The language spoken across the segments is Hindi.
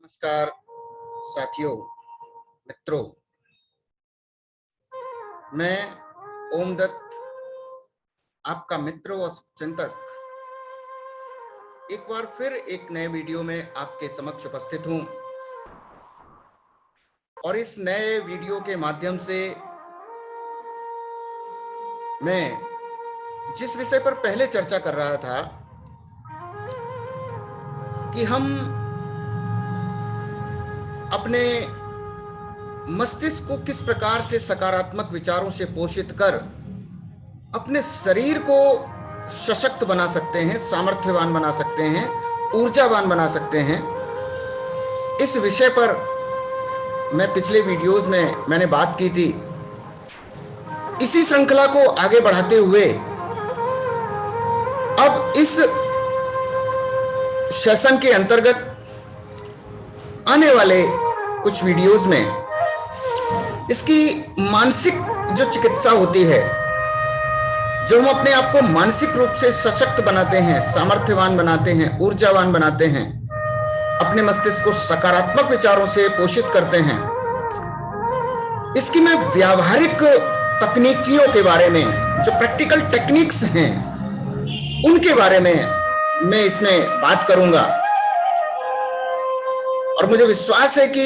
नमस्कार साथियों, मित्रों। मैं ओम दत्त, आपका मित्र व चिंतक, एक बार फिर एक नए वीडियो में आपके समक्ष उपस्थित हूं। और इस नए वीडियो के माध्यम से मैं जिस विषय पर पहले चर्चा कर रहा था कि हम अपने मस्तिष्क को किस प्रकार से सकारात्मक विचारों से पोषित कर अपने शरीर को सशक्त बना सकते हैं, सामर्थ्यवान बना सकते हैं, ऊर्जावान बना सकते हैं, इस विषय पर मैं पिछले वीडियोस में मैंने बात की थी। इसी श्रृंखला को आगे बढ़ाते हुए अब इस सेशन के अंतर्गत आने वाले कुछ वीडियोस में इसकी मानसिक जो चिकित्सा होती है, जो हम अपने आप को मानसिक रूप से सशक्त बनाते हैं, सामर्थ्यवान बनाते हैं, ऊर्जावान बनाते हैं, अपने मस्तिष्क को सकारात्मक विचारों से पोषित करते हैं, इसकी मैं व्यावहारिक तकनीकियों के बारे में, जो प्रैक्टिकल टेक्निक्स हैं, उनके बारे में मैं इसमें बात करूंगा। और मुझे विश्वास है कि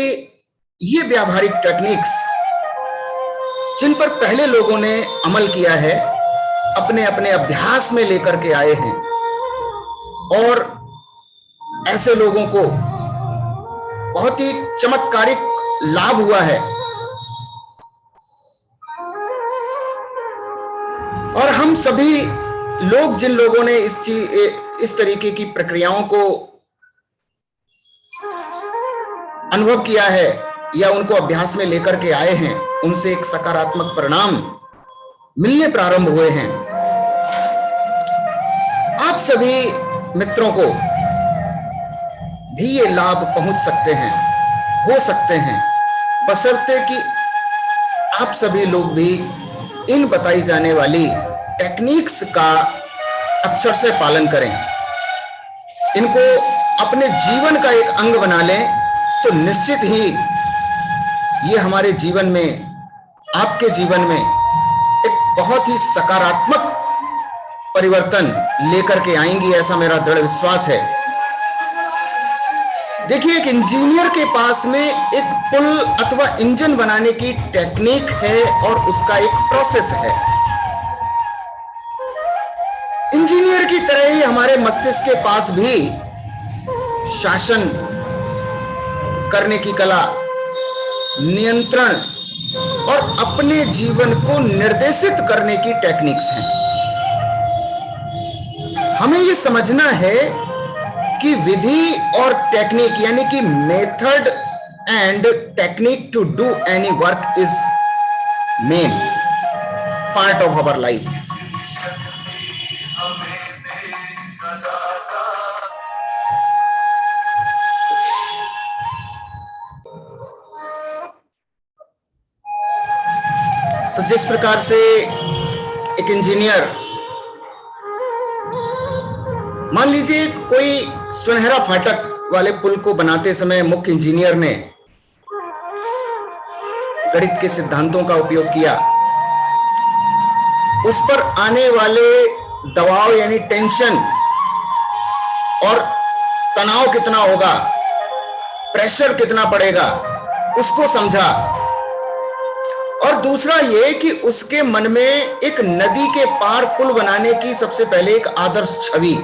ये व्यावहारिक टेक्निक्स जिन पर पहले लोगों ने अमल किया है, अपने अपने अभ्यास में लेकर के आए हैं, और ऐसे लोगों को बहुत ही चमत्कारिक लाभ हुआ है। और हम सभी लोग, जिन लोगों ने इस तरीके की प्रक्रियाओं को अनुभव किया है या उनको अभ्यास में लेकर के आए हैं, उनसे एक सकारात्मक परिणाम मिलने प्रारंभ हुए हैं। आप सभी मित्रों को भी ये लाभ पहुंच सकते हैं, हो सकते हैं, बशर्ते कि आप सभी लोग भी इन बताई जाने वाली टेक्निक्स का अक्षर से पालन करें, इनको अपने जीवन का एक अंग बना लें, तो निश्चित ही ये हमारे जीवन में, आपके जीवन में एक बहुत ही सकारात्मक परिवर्तन लेकर के आएंगी, ऐसा मेरा दृढ़ विश्वास है। देखिए, एक इंजीनियर के पास में एक पुल अथवा इंजन बनाने की टेक्निक है और उसका एक प्रोसेस है। इंजीनियर की तरह ही हमारे मस्तिष्क के पास भी शासन करने की कला, नियंत्रण और अपने जीवन को निर्देशित करने की टेक्निक्स हैं। हमें यह समझना है कि विधि और टेक्निक, यानी कि method and technique to do any work is main part of our life. तो जिस प्रकार से एक इंजीनियर, मान लीजिए कोई सुनहरा फाटक वाले पुल को बनाते समय मुख्य इंजीनियर ने गणित के सिद्धांतों का उपयोग किया, उस पर आने वाले दबाव यानी टेंशन और तनाव कितना होगा, प्रेशर कितना पड़ेगा, उसको समझा। और दूसरा ये कि उसके मन में एक नदी के पार पुल बनाने की सबसे पहले एक आदर्श छवि,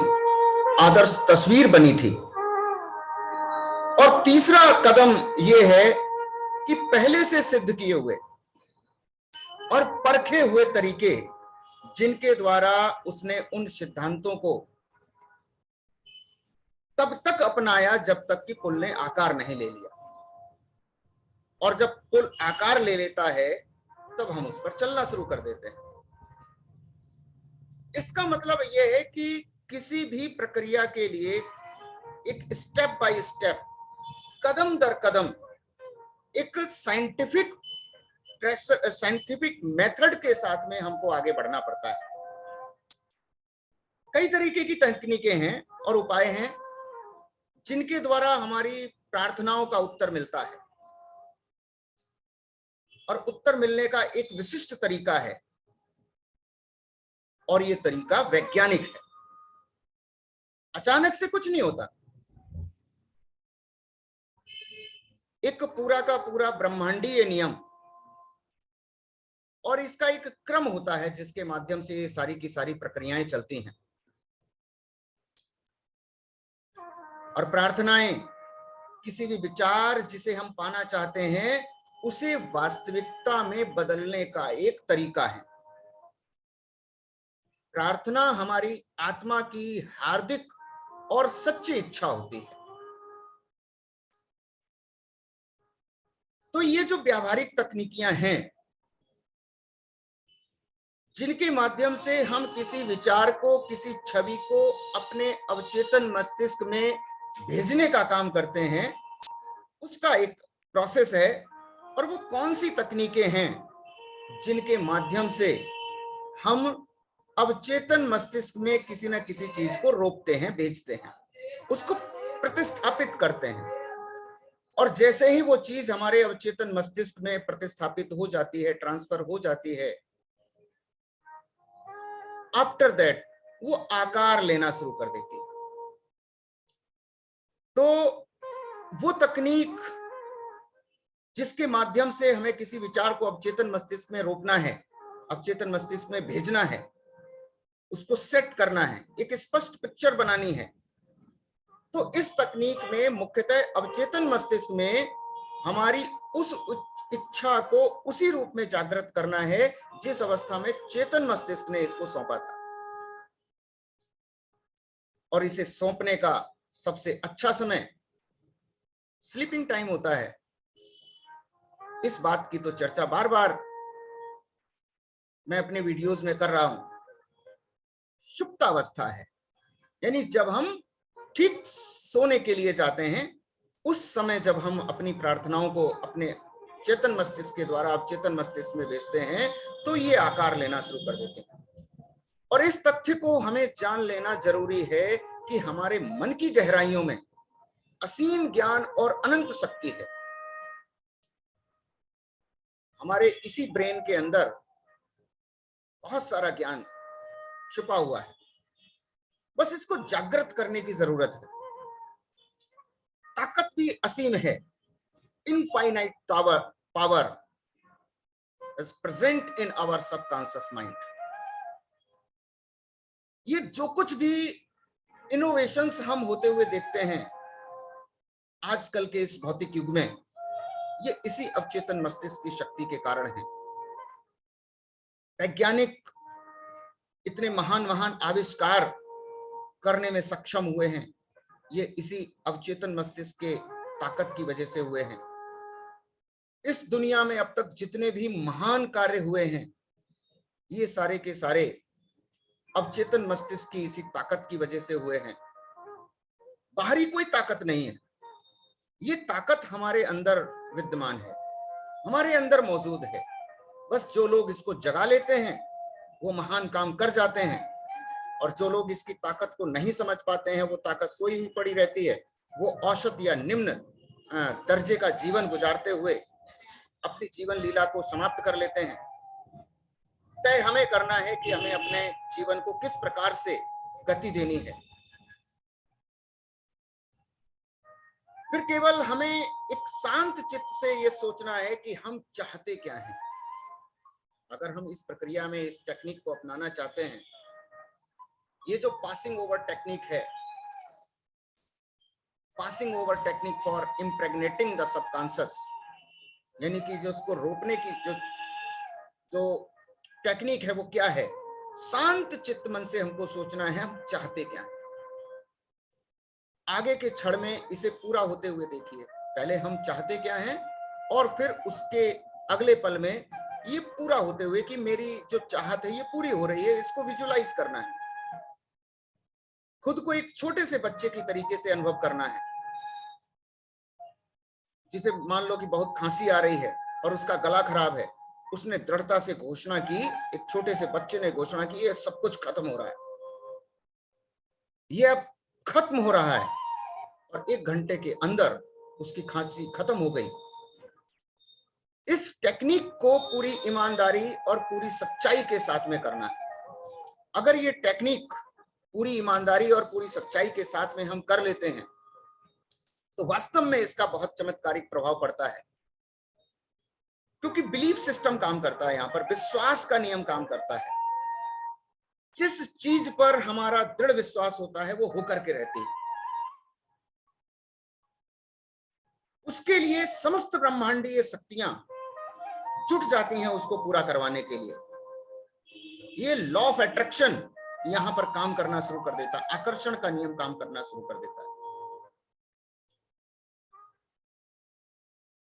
आदर्श तस्वीर बनी थी। और तीसरा कदम यह है कि पहले से सिद्ध किए हुए और परखे हुए तरीके, जिनके द्वारा उसने उन सिद्धांतों को तब तक अपनाया जब तक कि पुल ने आकार नहीं ले लिया। और जब पुल आकार ले लेता है तब हम उस पर चलना शुरू कर देते हैं। इसका मतलब यह है कि किसी भी प्रक्रिया के लिए एक स्टेप बाय स्टेप, कदम दर कदम एक साइंटिफिक मेथड के साथ में हमको आगे बढ़ना पड़ता है। कई तरीके की तकनीकें हैं और उपाय हैं जिनके द्वारा हमारी प्रार्थनाओं का उत्तर मिलता है, और उत्तर मिलने का एक विशिष्ट तरीका है, और ये तरीका वैज्ञानिक है। अचानक से कुछ नहीं होता। एक पूरा का पूरा ब्रह्मांडीय नियम और इसका एक क्रम होता है जिसके माध्यम से ये सारी की सारी प्रक्रियाएं चलती हैं। और प्रार्थनाएं किसी भी विचार जिसे हम पाना चाहते हैं उसे वास्तविकता में बदलने का एक तरीका है। प्रार्थना हमारी आत्मा की हार्दिक और सच्ची इच्छा होती है। तो ये जो व्यावहारिक तकनीकियां हैं जिनके माध्यम से हम किसी विचार को, किसी छवि को अपने अवचेतन मस्तिष्क में भेजने का काम करते हैं, उसका एक प्रोसेस है। और वो कौन सी तकनीकें हैं जिनके माध्यम से हम अवचेतन मस्तिष्क में किसी न किसी चीज को रोकते हैं, भेजते हैं, उसको प्रतिस्थापित करते हैं। और जैसे ही वो चीज हमारे अवचेतन मस्तिष्क में प्रतिस्थापित हो जाती है, ट्रांसफर हो जाती है, आफ्टर दैट वो आकार लेना शुरू कर देती है। तो वो तकनीक जिसके माध्यम से हमें किसी विचार को अवचेतन मस्तिष्क में रोकना है, अवचेतन मस्तिष्क में भेजना है, उसको सेट करना है, एक स्पष्ट पिक्चर बनानी है, तो इस तकनीक में मुख्यतः अवचेतन मस्तिष्क में हमारी उस इच्छा को उसी रूप में जागृत करना है जिस अवस्था में चेतन मस्तिष्क ने इसको सौंपा था। और इसे सौंपने का सबसे अच्छा समय स्लीपिंग टाइम होता है। इस बात की तो चर्चा बार बार मैं अपने वीडियोस में कर रहा हूं। सुप्तावस्था है, यानी जब हम ठीक सोने के लिए जाते हैं, उस समय जब हम अपनी प्रार्थनाओं को अपने चेतन मस्तिष्क के द्वारा अवचेतन मस्तिष्क में भेजते हैं तो ये आकार लेना शुरू कर देते हैं। और इस तथ्य को हमें जान लेना जरूरी है कि हमारे मन की गहराइयों में असीम ज्ञान और अनंत शक्ति है। हमारे इसी ब्रेन के अंदर बहुत सारा ज्ञान छुपा हुआ है, बस इसको जागृत करने की जरूरत है। ताकत भी असीम है। Infinite power is present in our subconscious mind. ये जो कुछ भी इनोवेशंस हम होते हुए देखते हैं आजकल के इस भौतिक युग में, ये इसी अवचेतन मस्तिष्क की शक्ति के कारण है। वैज्ञानिक इतने महान महान आविष्कार करने में सक्षम हुए हैं, ये इसी अवचेतन मस्तिष्क के ताकत की वजह से हुए हैं। इस दुनिया में अब तक जितने भी महान कार्य हुए हैं, ये सारे के सारे अवचेतन मस्तिष्क की इसी ताकत की वजह से हुए हैं। बाहरी कोई ताकत नहीं है, ये ताकत हमारे अंदर विद्यमान है, हमारे अंदर मौजूद है। बस जो लोग इसको जगा लेते हैं वो महान काम कर जाते हैं, और जो लोग इसकी ताकत को नहीं समझ पाते हैं, वो ताकत सोई हुई पड़ी रहती है। वो औसत या निम्न दर्जे का जीवन गुजारते हुए अपनी जीवन लीला को समाप्त कर लेते हैं। तय हमें करना है कि हमें अपने जीवन को किस प्रकार से गति देनी है। फिर केवल हमें एक शांत चित्त से ये सोचना है कि हम चाहते क्या हैं। अगर हम इस प्रक्रिया में इस टेक्निक को अपनाना चाहते हैं, ये जो पासिंग ओवर टेक्निक है, passing over technique for impregnating the subconscious, यानी कि जो उसको रोकने की जो टेक्निक है वो क्या है? शांत चित्त मन से हमको सोचना है हम चाहते क्या हैं। आगे के क्षण में इसे पूरा होते हुए देखिए। पहले हम चाहते क्या हैं और फिर उसके अगले पल में ये पूरा होते हुए कि मेरी जो चाहत है ये पूरी हो रही है, इसको विजुलाइज करना है। खुद को एक छोटे से बच्चे की तरीके से अनुभव करना है, जिसे मान लो कि बहुत खांसी आ रही है और उसका गला खराब है, उसने दृढ़ता से घोषणा की, एक छोटे से बच्चे ने घोषणा की, ये सब कुछ खत्म हो रहा है, ये अब खत्म हो रहा है। और 1 घंटे के अंदर उसकी खांसी खत्म हो गई। इस टेक्निक को पूरी ईमानदारी और पूरी सच्चाई के साथ में करना है। अगर ये टेक्निक पूरी ईमानदारी और पूरी सच्चाई के साथ में हम कर लेते हैं तो वास्तव में इसका बहुत चमत्कारिक प्रभाव पड़ता है, क्योंकि बिलीफ सिस्टम काम करता है, यहां पर विश्वास का नियम काम करता है। जिस चीज पर हमारा दृढ़ विश्वास होता है वो होकर के रहती है। उसके लिए समस्त ब्रह्मांडीय शक्तियां जुट जाती हैं उसको पूरा करवाने के लिए। ये लॉ ऑफ अट्रैक्शन यहां पर काम करना शुरू कर देता है, आकर्षण का नियम काम करना शुरू कर देता है।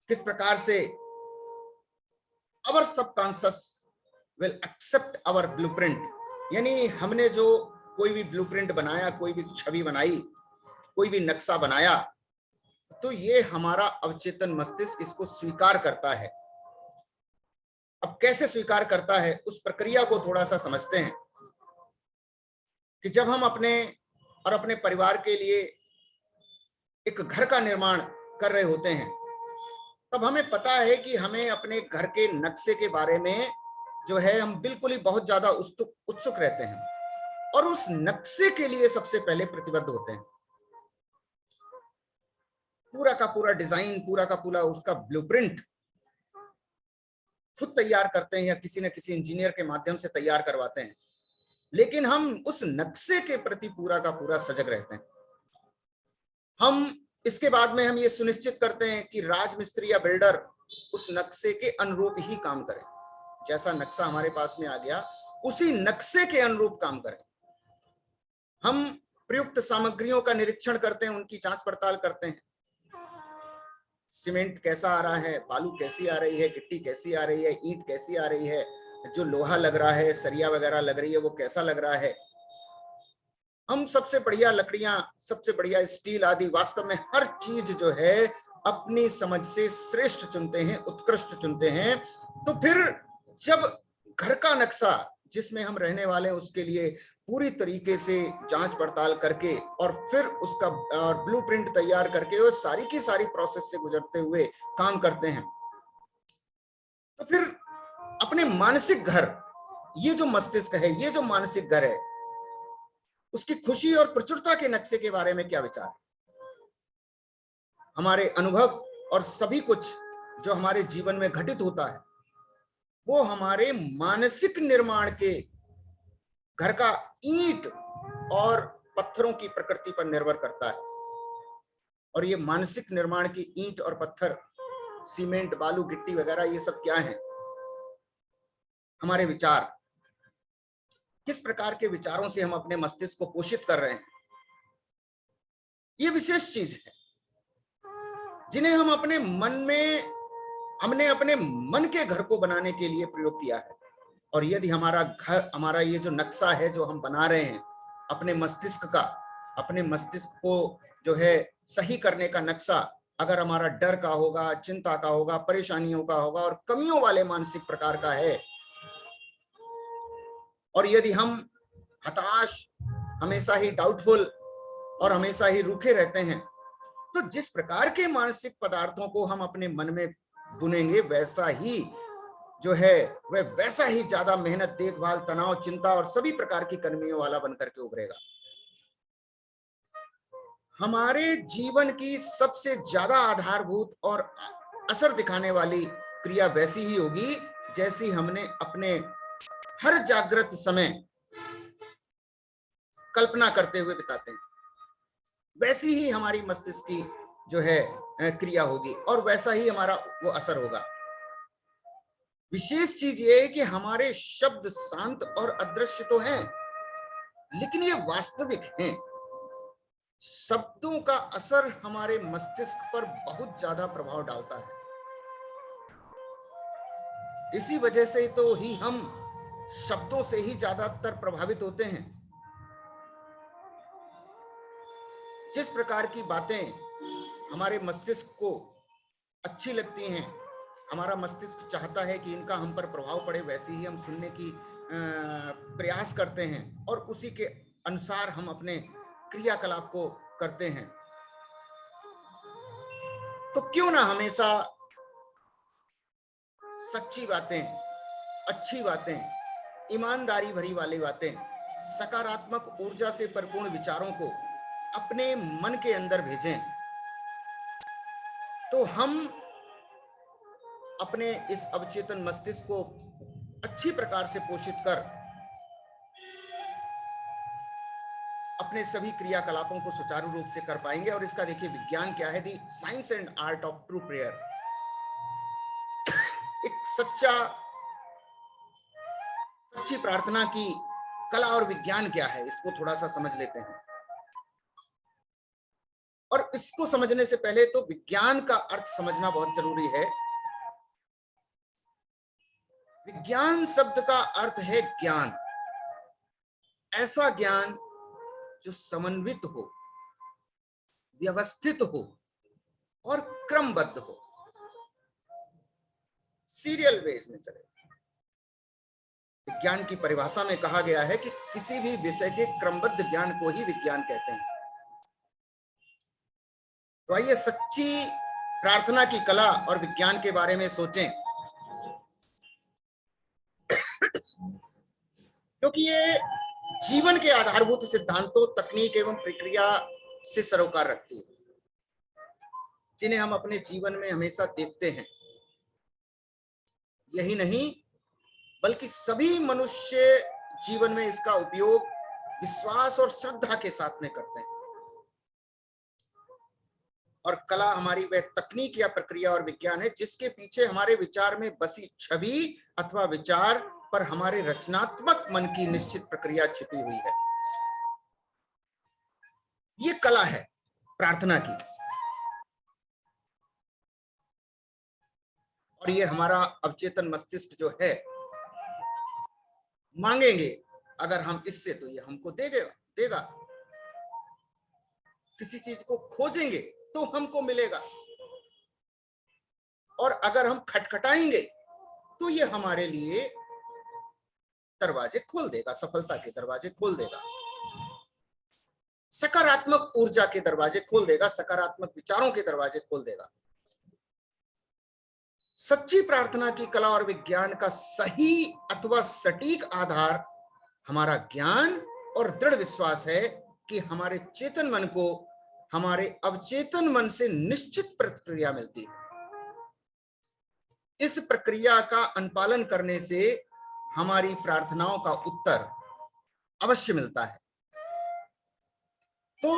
किस प्रकार से our subconscious will accept our blueprint, यानी हमने जो कोई भी ब्लूप्रिंट बनाया, कोई भी छवि बनाई, कोई भी नक्शा बनाया, तो ये हमारा अवचेतन मस्तिष्क इसको स्वीकार करता है। अब कैसे स्वीकार करता है उस प्रक्रिया को थोड़ा सा समझते हैं कि जब हम अपने और अपने परिवार के लिए एक घर का निर्माण कर रहे होते हैं, तब हमें पता है कि हमें अपने घर के नक्शे के बारे में जो है हम बिल्कुल ही बहुत ज्यादा उत्सुक रहते हैं और उस नक्शे के लिए सबसे पहले प्रतिबद्ध होते हैं। पूरा का पूरा डिजाइन, पूरा का पूरा उसका ब्लूप्रिंट खुद तैयार करते हैं या किसी न किसी इंजीनियर के माध्यम से तैयार करवाते हैं, लेकिन हम उस नक्शे के प्रति पूरा का पूरा सजग रहते हैं। हम इसके बाद में हम ये सुनिश्चित करते हैं कि राजमिस्त्री या बिल्डर उस नक्शे के अनुरूप ही काम करें। जैसा नक्शा हमारे पास में आ गया उसी नक्शे के अनुरूप काम करें। हम प्रयुक्त सामग्रियों का निरीक्षण करते हैं, उनकी जांच पड़ताल करते हैं। सीमेंट कैसा आ रहा है, बालू कैसी आ रही है, गिट्टी कैसी आ रही है, ईंट कैसी आ रही है, जो लोहा लग रहा है, सरिया वगैरह लग रही है, वो कैसा लग रहा है। हम सबसे बढ़िया लकड़ियां, सबसे बढ़िया स्टील आदि, वास्तव में हर चीज जो है अपनी समझ से श्रेष्ठ चुनते हैं, उत्कृष्ट चुनते हैं। तो फिर जब घर का नक्शा जिसमें हम रहने वाले हैं उसके लिए पूरी तरीके से जांच पड़ताल करके और फिर उसका ब्लूप्रिंट तैयार करके वो सारी की सारी प्रोसेस से गुजरते हुए काम करते हैं, तो फिर अपने मानसिक घर, ये जो मस्तिष्क है, ये जो मानसिक घर है, उसकी खुशी और प्रचुरता के नक्शे के बारे में क्या विचार? हमारे अनुभव और सभी कुछ जो हमारे जीवन में घटित होता है वो हमारे मानसिक निर्माण के घर का ईंट और पत्थरों की प्रकृति पर निर्भर करता है। और ये मानसिक निर्माण की ईंट और पत्थर, सीमेंट, बालू, गिट्टी वगैरह, ये सब क्या है? हमारे विचार। किस प्रकार के विचारों से हम अपने मस्तिष्क को पोषित कर रहे हैं, ये विशेष चीज है जिन्हें हम अपने मन में, हमने अपने मन के घर को बनाने के लिए प्रयोग किया है। और यदि हमारा घर, हमारा ये जो नक्शा है जो हम बना रहे हैं अपने मस्तिष्क का, अपने मस्तिष्क को जो है सही करने का नक्शा अगर हमारा डर का होगा, चिंता का होगा, परेशानियों का होगा और कमियों वाले मानसिक प्रकार का है, और यदि हम हताश, हमेशा ही डाउटफुल और हमेशा ही रूखे रहते हैं, तो जिस प्रकार के मानसिक पदार्थों को हम अपने मन में बुनेंगे वैसा ही जो है वह वैसा ही ज्यादा मेहनत, देखभाल, तनाव, चिंता और सभी प्रकार की कर्मियों वाला बनकर के उभरेगा। हमारे जीवन की सबसे ज्यादा आधारभूत और असर दिखाने वाली क्रिया वैसी ही होगी जैसी हमने अपने हर जागृत समय कल्पना करते हुए बिताते हैं, वैसी ही हमारी मस्तिष्क की जो है क्रिया होगी और वैसा ही हमारा वो असर होगा। विशेष चीज ये है कि हमारे शब्द शांत और अदृश्य तो हैं, लेकिन ये वास्तविक हैं। शब्दों का असर हमारे मस्तिष्क पर बहुत ज्यादा प्रभाव डालता है। इसी वजह से तो ही हम शब्दों से ही ज्यादातर प्रभावित होते हैं। जिस प्रकार की बातें हमारे मस्तिष्क को अच्छी लगती हैं, हमारा मस्तिष्क चाहता है कि इनका हम पर प्रभाव पड़े, वैसे ही हम सुनने की प्रयास करते हैं और उसी के अनुसार हम अपने क्रियाकलाप को करते हैं। तो क्यों ना हमेशा सच्ची बातें, अच्छी बातें, ईमानदारी भरी वाली बातें, सकारात्मक ऊर्जा से परिपूर्ण विचारों को अपने मन के अंदर भेजें, तो हम अपने इस अवचेतन मस्तिष्क को अच्छी प्रकार से पोषित कर अपने सभी क्रियाकलापों को सुचारू रूप से कर पाएंगे। और इसका देखिए विज्ञान क्या है, the science and art of true prayer. एक सच्ची प्रार्थना की कला और विज्ञान क्या है, इसको थोड़ा सा समझ लेते हैं। और इसको समझने से पहले तो विज्ञान का अर्थ समझना बहुत जरूरी है। विज्ञान शब्द का अर्थ है ज्ञान, ऐसा ज्ञान जो समन्वित हो, व्यवस्थित हो और क्रमबद्ध हो, सीरियल बेस में चले। विज्ञान की परिभाषा में कहा गया है कि किसी भी विषय के क्रमबद्ध ज्ञान को ही विज्ञान कहते हैं। तो आइए सच्ची प्रार्थना की कला और विज्ञान के बारे में सोचें, क्योंकि ये जीवन के आधारभूत सिद्धांतों, तकनीक एवं प्रक्रिया से सरोकार रखती है, जिन्हें हम अपने जीवन में हमेशा देखते हैं। यही नहीं बल्कि सभी मनुष्य जीवन में इसका उपयोग विश्वास और श्रद्धा के साथ में करते हैं। और कला हमारी वह तकनीक या प्रक्रिया और विज्ञान है जिसके पीछे हमारे विचार में बसी छवि अथवा विचार पर हमारे रचनात्मक मन की निश्चित प्रक्रिया छिपी हुई है। ये कला है प्रार्थना की, और ये हमारा अवचेतन मस्तिष्क जो है, मांगेंगे अगर हम इससे तो ये हमको देगा। किसी चीज को खोजेंगे तो हमको मिलेगा, और अगर हम खटखटाएंगे तो ये हमारे लिए दरवाजे खोल देगा, सफलता के दरवाजे खोल देगा, सकारात्मक ऊर्जा के दरवाजे खोल देगा, सकारात्मक विचारों के दरवाजे खोल देगा। सच्ची प्रार्थना की कला और विज्ञान का सही अथवा सटीक आधार हमारा ज्ञान और दृढ़ विश्वास है कि हमारे चेतन मन को हमारे अवचेतन मन से निश्चित प्रतिक्रिया मिलती है। इस प्रक्रिया का अनुपालन करने से हमारी प्रार्थनाओं का उत्तर अवश्य मिलता है। तो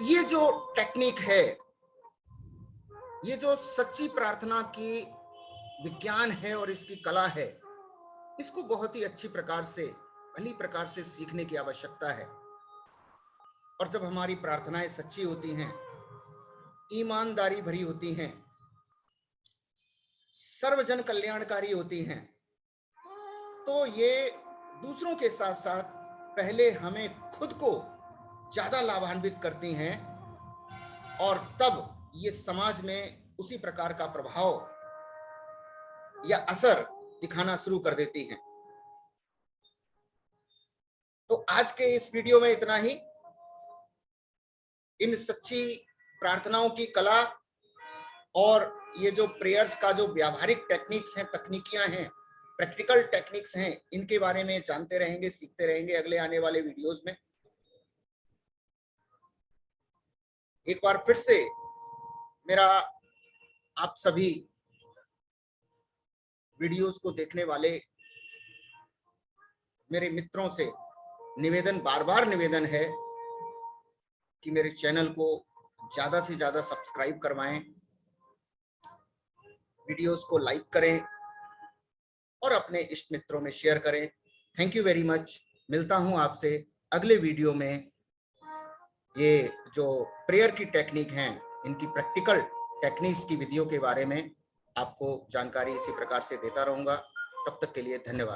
ये जो टेक्निक है, ये जो सच्ची प्रार्थना की विज्ञान है और इसकी कला है, इसको बहुत ही अच्छी प्रकार से, भली प्रकार से सीखने की आवश्यकता है। और जब हमारी प्रार्थनाएं सच्ची होती हैं, ईमानदारी भरी होती हैं, सर्वजन कल्याणकारी होती हैं, तो ये दूसरों के साथ साथ पहले हमें खुद को ज्यादा लाभान्वित करती हैं, और तब ये समाज में उसी प्रकार का प्रभाव या असर दिखाना शुरू कर देती हैं। तो आज के इस वीडियो में इतना ही। इन सच्ची प्रार्थनाओं की कला और ये जो प्रेयर्स का जो व्यावहारिक टेक्निक्स हैं, तकनीकियां हैं, प्रैक्टिकल टेक्निक्स हैं, इनके बारे में जानते रहेंगे, सीखते रहेंगे अगले आने वाले वीडियोस में। एक बार फिर से मेरा आप सभी वीडियोस को देखने वाले मेरे मित्रों से निवेदन, बार बार निवेदन है कि मेरे चैनल को ज्यादा से ज्यादा सब्सक्राइब करवाएं, वीडियोस को लाइक करें और अपने इष्ट मित्रों में शेयर करें। Thank you very much. मिलता हूं आपसे अगले वीडियो में। ये जो प्रेयर की टेक्निक हैं, इनकी प्रैक्टिकल टेक्निक्स की विधियों के बारे में आपको जानकारी इसी प्रकार से देता रहूंगा। तब तक के लिए धन्यवाद।